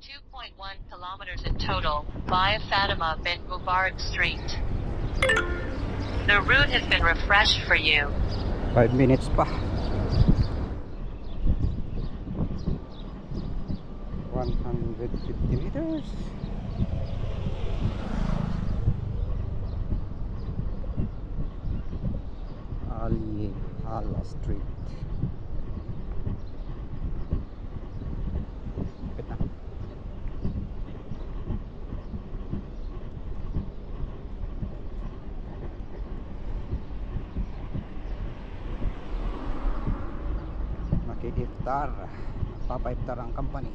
2.1 kilometers in total, via Fatima bin Mubarak Street. The route has been refreshed for you. 5 minutes pa. 150 meters. Ali Hala Street. Kapit na. Maki-iftar. Papa-iftar ang company.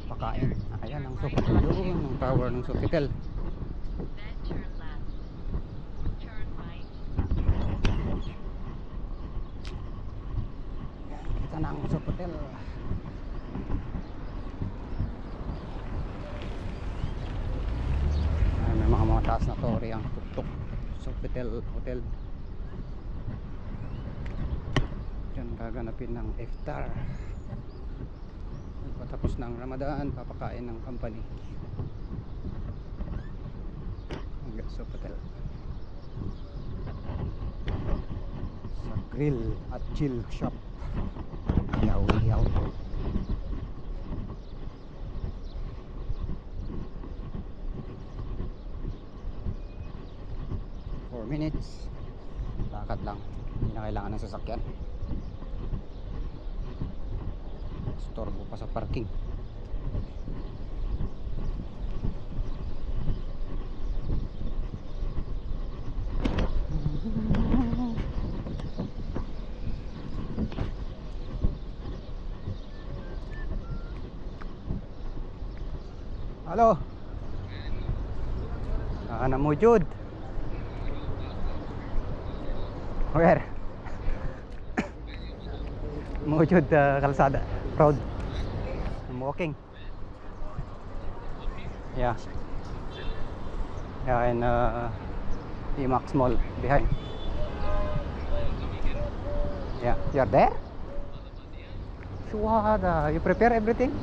Pakain. Ayan ang Sofitel. Yun ang tower ng Sofitel. Then turn left. Turn right. Ayan, kita na ang Sofitel. Ayan, may mga taas na tori ang tuktok. Sofitel Hotel. Diyan gaganapin ng iftar. Patapos ng Ramadan, papakain ng company. Hanggang sa hotel. Sa grill at chill shop. Yaw-yaw. Four minutes. Lakad lang. Hindi na kailangan ng sasakyan. Storbo pa sa parking. Halo. Ana mo Jud. Where? Mujud kalsada. Road. I'm walking. Yeah. Yeah, in Emax Mall behind. Yeah, you're there? Shuhada, you prepare everything?